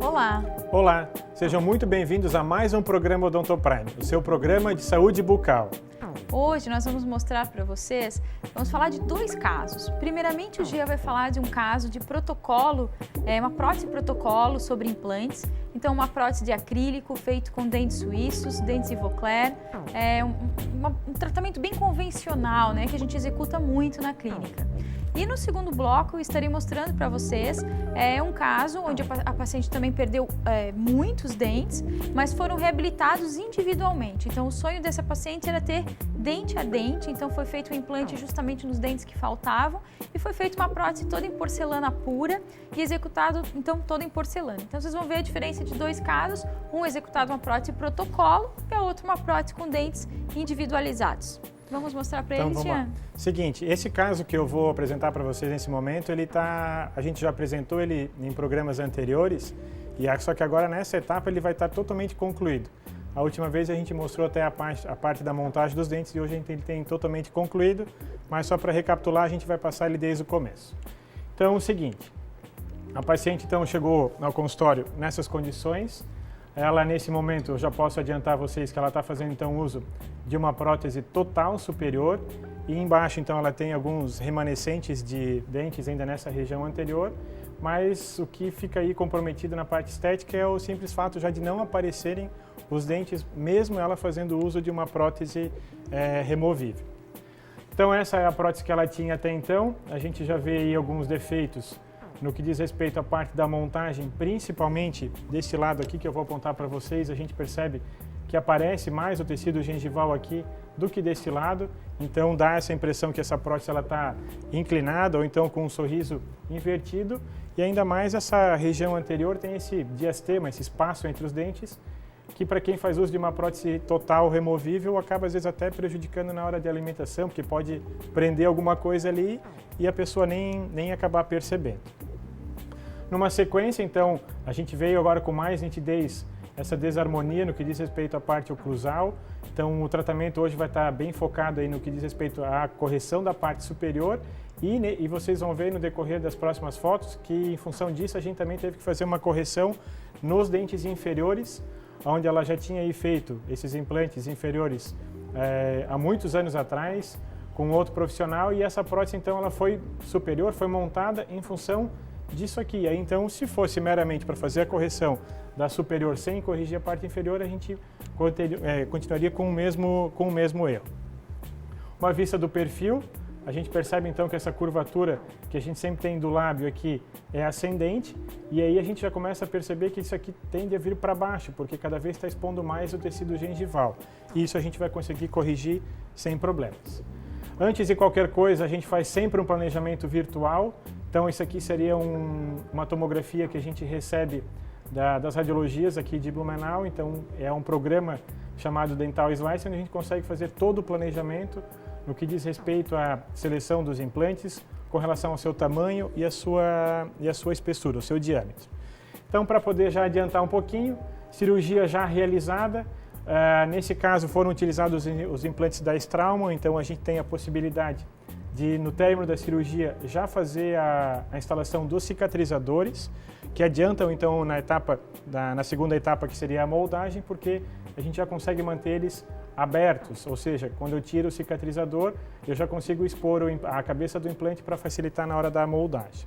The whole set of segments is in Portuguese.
Olá! Olá, sejam muito bem-vindos a mais um programa Odontoprime, o seu programa de saúde bucal. Hoje nós vamos mostrar para vocês, vamos falar de dois casos. Primeiramente, o Gia vai falar de um caso de protocolo, uma prótese protocolo sobre implantes. Então, uma prótese de acrílico feito com dentes suíços, dentes Ivoclar, um tratamento bem convencional, né, que a gente executa muito na clínica. E no segundo bloco, eu estarei mostrando para vocês um caso onde a paciente também perdeu muitos dentes, mas foram reabilitados individualmente. Então, o sonho dessa paciente era ter dente a dente, então foi feito um implante justamente nos dentes que faltavam e foi feita uma prótese toda em porcelana pura e executado, então, todo em porcelana. Então, vocês vão ver a diferença de dois casos, um executado uma prótese protocolo e a outra uma prótese com dentes individualizados. Vamos mostrar para eles, Jean? Seguinte, esse caso que eu vou apresentar para vocês nesse momento, a gente já apresentou ele em programas anteriores, só que agora nessa etapa ele vai estar totalmente concluído. A última vez a gente mostrou até a parte da montagem dos dentes e hoje ele tem totalmente concluído, mas só para recapitular a gente vai passar ele desde o começo. Então, é o seguinte, a paciente então chegou ao consultório nessas condições. Ela, nesse momento, eu já posso adiantar a vocês que ela está fazendo, então, uso de uma prótese total superior e embaixo, então, ela tem alguns remanescentes de dentes ainda nessa região anterior, mas o que fica aí comprometido na parte estética é o simples fato já de não aparecerem os dentes, mesmo ela fazendo uso de uma prótese removível. Então, essa é a prótese que ela tinha até então. A gente já vê aí alguns defeitos no que diz respeito à parte da montagem, principalmente desse lado aqui que eu vou apontar para vocês, a gente percebe que aparece mais o tecido gengival aqui do que desse lado, então dá essa impressão que essa prótese está inclinada ou então com um sorriso invertido, e ainda mais essa região anterior tem esse diastema, esse espaço entre os dentes, que para quem faz uso de uma prótese total removível acaba às vezes até prejudicando na hora de alimentação, porque pode prender alguma coisa ali e a pessoa nem acabar percebendo. Numa sequência, então, a gente veio agora com mais nitidez essa desarmonia no que diz respeito à parte oclusal. Então, o tratamento hoje vai estar bem focado aí no que diz respeito à correção da parte superior e vocês vão ver no decorrer das próximas fotos que, em função disso, a gente também teve que fazer uma correção nos dentes inferiores, onde ela já tinha aí feito esses implantes inferiores há muitos anos atrás, com outro profissional, e essa prótese, então, ela foi superior, foi montada em função disso aqui. Aí, então, se fosse meramente para fazer a correção da superior sem corrigir a parte inferior, a gente continuaria com o mesmo erro. Uma vista do perfil, a gente percebe então que essa curvatura que a gente sempre tem do lábio aqui é ascendente, e aí a gente já começa a perceber que isso aqui tende a vir para baixo, porque cada vez está expondo mais o tecido gengival. E isso a gente vai conseguir corrigir sem problemas. Antes de qualquer coisa, a gente faz sempre um planejamento virtual. Então, isso aqui seria uma tomografia que a gente recebe das radiologias aqui de Blumenau. Então, é um programa chamado Dental Slice, onde a gente consegue fazer todo o planejamento no que diz respeito à seleção dos implantes com relação ao seu tamanho e a sua espessura, o seu diâmetro. Então, para poder já adiantar um pouquinho, cirurgia já realizada. Nesse caso, foram utilizados os implantes da Straumann, então a gente tem a possibilidade de, no término da cirurgia, já fazer a instalação dos cicatrizadores, que adiantam então na segunda etapa, que seria a moldagem, porque a gente já consegue manter eles abertos, ou seja, quando eu tiro o cicatrizador, eu já consigo expor a cabeça do implante para facilitar na hora da moldagem.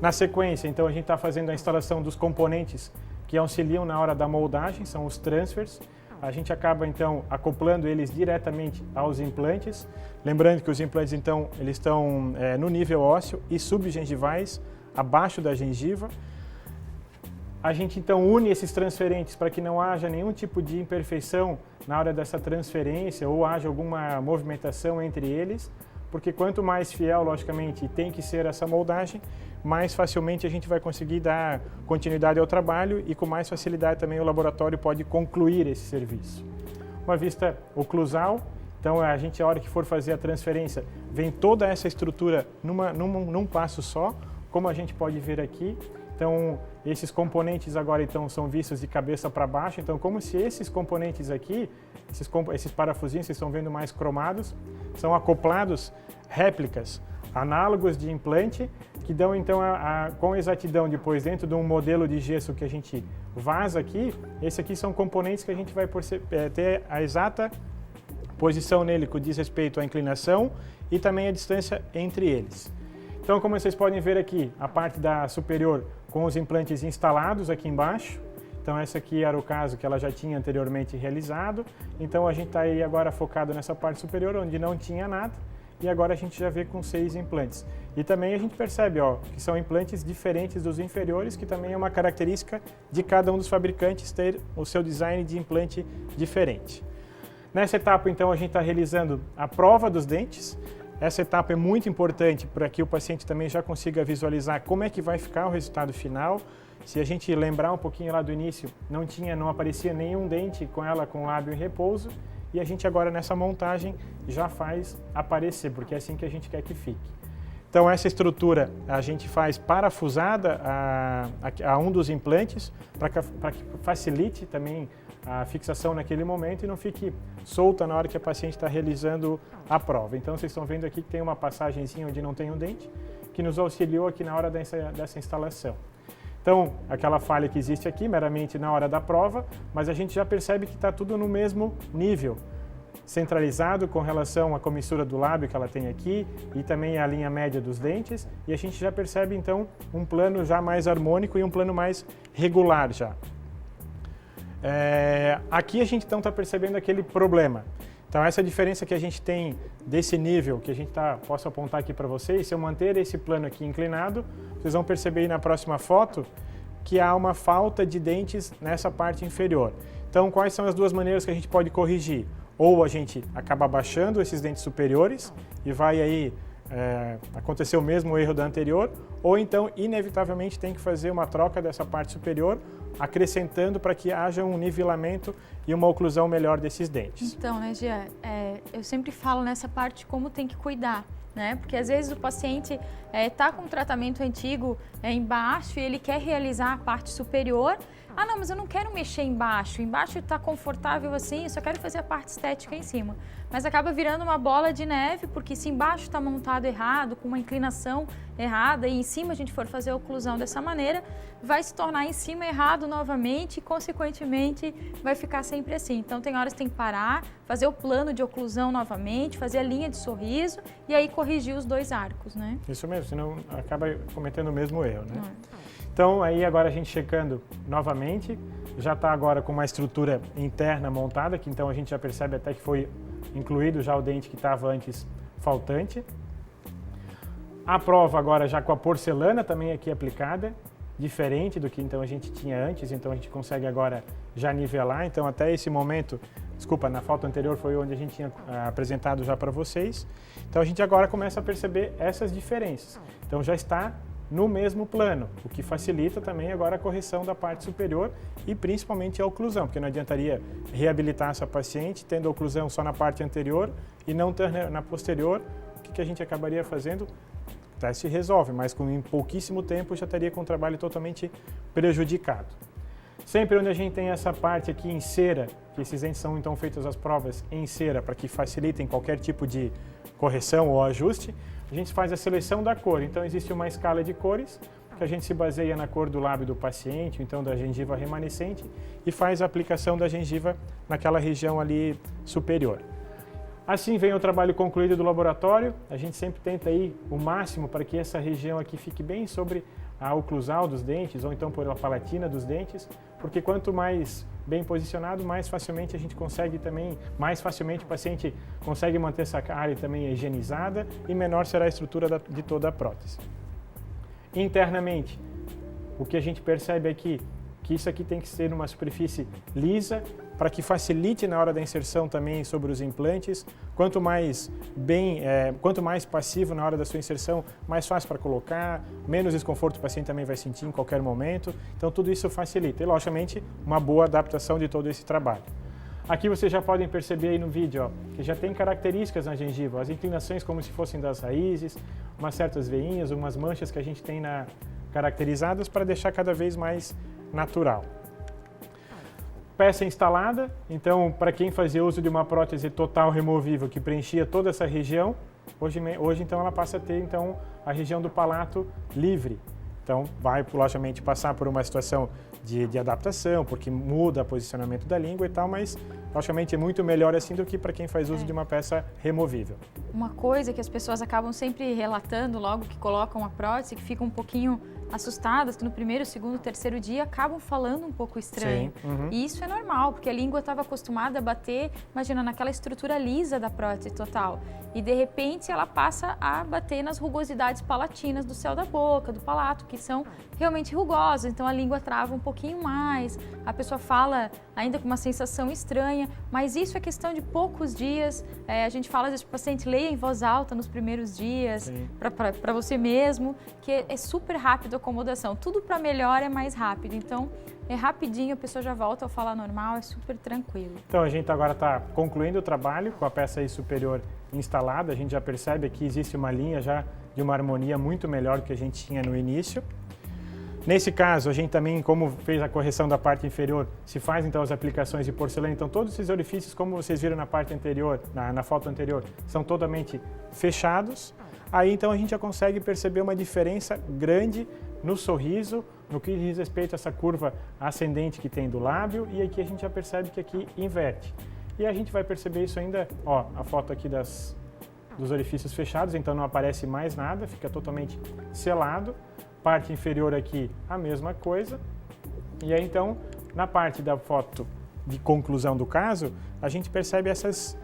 Na sequência, então, a gente está fazendo a instalação dos componentes que auxiliam na hora da moldagem, são os transfers. A gente acaba, então, acoplando eles diretamente aos implantes. Lembrando que os implantes, então, eles estão no nível ósseo e subgengivais, abaixo da gengiva. A gente, então, une esses transferentes para que não haja nenhum tipo de imperfeição na hora dessa transferência ou haja alguma movimentação entre eles, porque quanto mais fiel, logicamente, tem que ser essa moldagem, mais facilmente a gente vai conseguir dar continuidade ao trabalho e com mais facilidade também o laboratório pode concluir esse serviço. Uma vista oclusal, então a gente, a hora que for fazer a transferência, vem toda essa estrutura num passo só, como a gente pode ver aqui. Então, esses componentes agora então são vistos de cabeça para baixo, então como se esses componentes aqui, esses parafusinhos, vocês estão vendo mais cromados, são acoplados réplicas análogos de implante, que dão então com exatidão depois dentro de um modelo de gesso que a gente vaza aqui, esse aqui são componentes que a gente vai ter a exata posição nele com diz respeito à inclinação e também a distância entre eles. Então, como vocês podem ver aqui, a parte da superior com os implantes instalados aqui embaixo. Então, esse aqui era o caso que ela já tinha anteriormente realizado. Então, a gente está aí agora focado nessa parte superior, onde não tinha nada. E agora a gente já vê com 6 implantes. E também a gente percebe que são implantes diferentes dos inferiores, que também é uma característica de cada um dos fabricantes ter o seu design de implante diferente. Nessa etapa, então, a gente está realizando a prova dos dentes. Essa etapa é muito importante para que o paciente também já consiga visualizar como é que vai ficar o resultado final. Se a gente lembrar um pouquinho lá do início, não aparecia nenhum dente com ela com lábio em repouso. E a gente agora nessa montagem já faz aparecer, porque é assim que a gente quer que fique. Então essa estrutura a gente faz parafusada a um dos implantes para que facilite também a fixação naquele momento e não fique solta na hora que a paciente está realizando a prova. Então vocês estão vendo aqui que tem uma passagenzinha onde não tem um dente, que nos auxiliou aqui na hora dessa instalação. Então, aquela falha que existe aqui, meramente na hora da prova, mas a gente já percebe que está tudo no mesmo nível, centralizado com relação à comissura do lábio que ela tem aqui e também a linha média dos dentes, e a gente já percebe então um plano já mais harmônico e um plano mais regular já. Aqui a gente então está percebendo aquele problema. Então essa diferença que a gente tem desse nível que a gente posso apontar aqui para vocês, se eu manter esse plano aqui inclinado, vocês vão perceber aí na próxima foto que há uma falta de dentes nessa parte inferior. Então quais são as duas maneiras que a gente pode corrigir? Ou a gente acaba abaixando esses dentes superiores e vai aí acontecer o mesmo erro da anterior, ou então inevitavelmente tem que fazer uma troca dessa parte superior, acrescentando para que haja um nivelamento e uma oclusão melhor desses dentes. Então, né, Gia, eu sempre falo nessa parte como tem que cuidar, né? Porque às vezes o paciente está com um tratamento antigo embaixo e ele quer realizar a parte superior. Ah, não, mas eu não quero mexer embaixo está confortável assim, eu só quero fazer a parte estética em cima. Mas acaba virando uma bola de neve, porque se embaixo está montado errado, com uma inclinação errada, e em cima a gente for fazer a oclusão dessa maneira, vai se tornar em cima errado novamente e, consequentemente, vai ficar sempre assim. Então, tem horas que tem que parar, fazer o plano de oclusão novamente, fazer a linha de sorriso e aí corrigir os 2 arcos, né? Isso mesmo, senão acaba cometendo o mesmo erro, né? Então, aí agora a gente checando novamente, já está agora com uma estrutura interna montada, que então a gente já percebe até que foi incluído já o dente que estava antes faltante. A prova agora já com a porcelana também aqui aplicada, diferente do que então a gente tinha antes, então a gente consegue agora já nivelar. Então até esse momento, desculpa, na foto anterior foi onde a gente tinha apresentado já para vocês. Então a gente agora começa a perceber essas diferenças. Então já está no mesmo plano, o que facilita também agora a correção da parte superior e principalmente a oclusão, porque não adiantaria reabilitar essa paciente tendo a oclusão só na parte anterior e não ter na posterior. O que a gente acabaria fazendo? O teste resolve, mas em pouquíssimo tempo já estaria com o trabalho totalmente prejudicado. Sempre onde a gente tem essa parte aqui em cera, que esses dentes são então feitas as provas em cera para que facilitem qualquer tipo de correção ou ajuste, a gente faz a seleção da cor. Então existe uma escala de cores, que a gente se baseia na cor do lábio do paciente, então da gengiva remanescente, e faz a aplicação da gengiva naquela região ali superior. Assim vem o trabalho concluído do laboratório, a gente sempre tenta ir o máximo para que essa região aqui fique bem sobre a oclusal dos dentes, ou então por a palatina dos dentes, porque quanto mais bem posicionado, mais facilmente a gente consegue também, mais facilmente o paciente consegue manter essa área também higienizada e menor será a estrutura de toda a prótese. Internamente, o que a gente percebe aqui, que isso aqui tem que ser uma superfície lisa, para que facilite na hora da inserção também sobre os implantes. Quanto mais passivo na hora da sua inserção, mais fácil para colocar, menos desconforto o paciente também vai sentir em qualquer momento. Então tudo isso facilita e, logicamente, uma boa adaptação de todo esse trabalho. Aqui vocês já podem perceber aí no vídeo, ó, que já tem características na gengiva, as inclinações como se fossem das raízes, umas certas veinhas, umas manchas que a gente tem caracterizadas para deixar cada vez mais natural. Peça instalada, então para quem fazia uso de uma prótese total removível que preenchia toda essa região, Hoje então ela passa a ter então a região do palato livre. Então vai logicamente passar por uma situação de adaptação, porque muda o posicionamento da língua e tal, mas logicamente é muito melhor assim do que para quem faz uso de uma peça removível. Uma coisa que as pessoas acabam sempre relatando logo que colocam a prótese, que ficam um pouquinho assustadas, que no primeiro, segundo, terceiro dia acabam falando um pouco estranho. Sim, uhum. E isso é normal, porque a língua estava acostumada a bater, imagina, naquela estrutura lisa da prótese total. E de repente ela passa a bater nas rugosidades palatinas do céu da boca, do palato, que são realmente rugosas. Então a língua trava um pouquinho mais, a pessoa fala ainda com uma sensação estranha, mas isso é questão de poucos dias. A gente fala às vezes para o paciente, leia em voz alta nos primeiros dias, para você mesmo, que é super rápido a acomodação. Tudo para melhor é mais rápido, então é rapidinho, a pessoa já volta a falar normal, é super tranquilo. Então a gente agora está concluindo o trabalho com a peça aí superior instalada, a gente já percebe que existe uma linha já de uma harmonia muito melhor do que a gente tinha no início. Nesse caso, a gente também, como fez a correção da parte inferior, se faz então as aplicações de porcelana, então todos esses orifícios, como vocês viram na parte anterior, na foto anterior, são totalmente fechados. Aí então a gente já consegue perceber uma diferença grande no sorriso, no que diz respeito a essa curva ascendente que tem do lábio, e aqui a gente já percebe que aqui inverte. E a gente vai perceber isso ainda, ó, a foto aqui dos orifícios fechados, então não aparece mais nada, fica totalmente selado. Parte inferior aqui, a mesma coisa. E aí então, na parte da foto de conclusão do caso, a gente percebe essas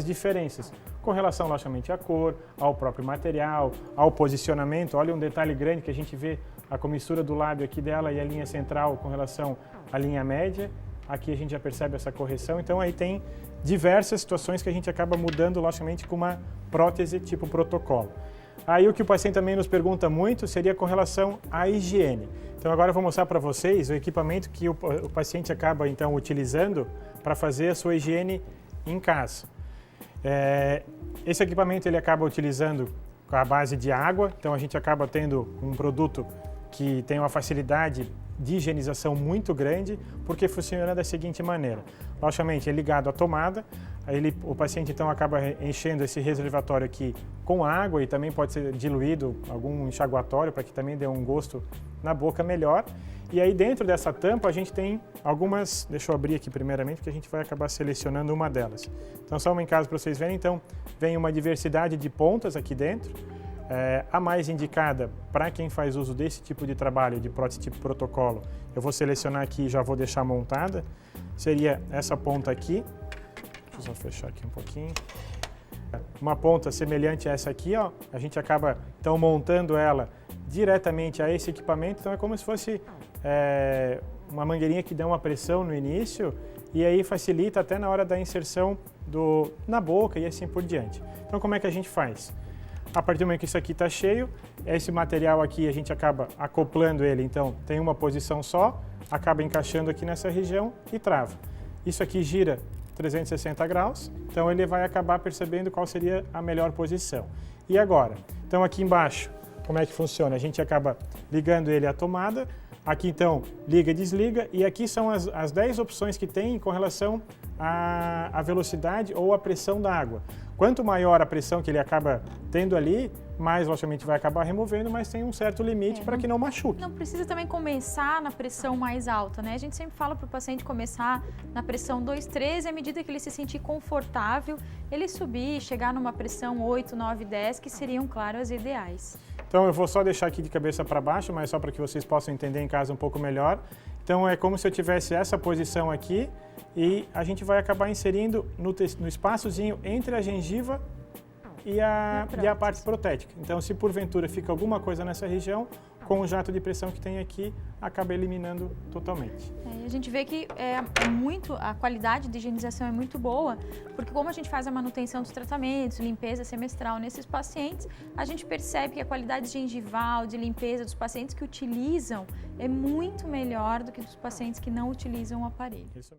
diferenças com relação, logicamente, à cor, ao próprio material, ao posicionamento. Olha um detalhe grande que a gente vê a comissura do lábio aqui dela e a linha central com relação à linha média. Aqui a gente já percebe essa correção. Então aí tem diversas situações que a gente acaba mudando, logicamente, com uma prótese tipo protocolo. Aí o que o paciente também nos pergunta muito seria com relação à higiene. Então agora eu vou mostrar para vocês o equipamento que o paciente acaba então utilizando para fazer a sua higiene em casa. Esse equipamento ele acaba utilizando a base de água, então a gente acaba tendo um produto que tem uma facilidade de higienização muito grande, porque funciona da seguinte maneira. Logicamente é ligado à tomada, o paciente então acaba enchendo esse reservatório aqui com água e também pode ser diluído algum enxaguatório para que também dê um gosto na boca melhor. E aí dentro dessa tampa a gente tem algumas, deixa eu abrir aqui primeiramente porque a gente vai acabar selecionando uma delas. Então só uma em casa para vocês verem, então vem uma diversidade de pontas aqui dentro. A mais indicada para quem faz uso desse tipo de trabalho, de prótese tipo protocolo, eu vou selecionar aqui e já vou deixar montada, seria essa ponta aqui. Deixa eu só fechar aqui um pouquinho. Uma ponta semelhante a essa aqui, ó, a gente acaba então montando ela diretamente a esse equipamento, então é como se fosse uma mangueirinha que dá uma pressão no início e aí facilita até na hora da inserção na boca e assim por diante. Então como é que a gente faz? A partir do momento que isso aqui está cheio, esse material aqui a gente acaba acoplando ele, então tem uma posição só, acaba encaixando aqui nessa região e trava. Isso aqui gira 360 graus, então ele vai acabar percebendo qual seria a melhor posição. E agora? Então aqui embaixo, como é que funciona? A gente acaba ligando ele à tomada, aqui então liga e desliga, e aqui são as 10 opções que tem com relação à velocidade ou à pressão da água. Quanto maior a pressão que ele acaba tendo ali, mais logicamente vai acabar removendo, mas tem um certo limite para que não machuque. Não precisa também começar na pressão mais alta, né? A gente sempre fala para o paciente começar na pressão 2, 3 e à medida que ele se sentir confortável, ele subir, chegar numa pressão 8, 9, 10, que seriam, claro, as ideais. Então eu vou só deixar aqui de cabeça para baixo, mas só para que vocês possam entender em casa um pouco melhor. Então é como se eu tivesse essa posição aqui e a gente vai acabar inserindo no espaçozinho entre a gengiva e a parte protética. Então se porventura fica alguma coisa nessa região, com o jato de pressão que tem aqui, acaba eliminando totalmente. A gente vê que a qualidade de higienização é muito boa, porque como a gente faz a manutenção dos tratamentos, limpeza semestral nesses pacientes, a gente percebe que a qualidade gengival, de limpeza dos pacientes que utilizam é muito melhor do que dos pacientes que não utilizam o aparelho.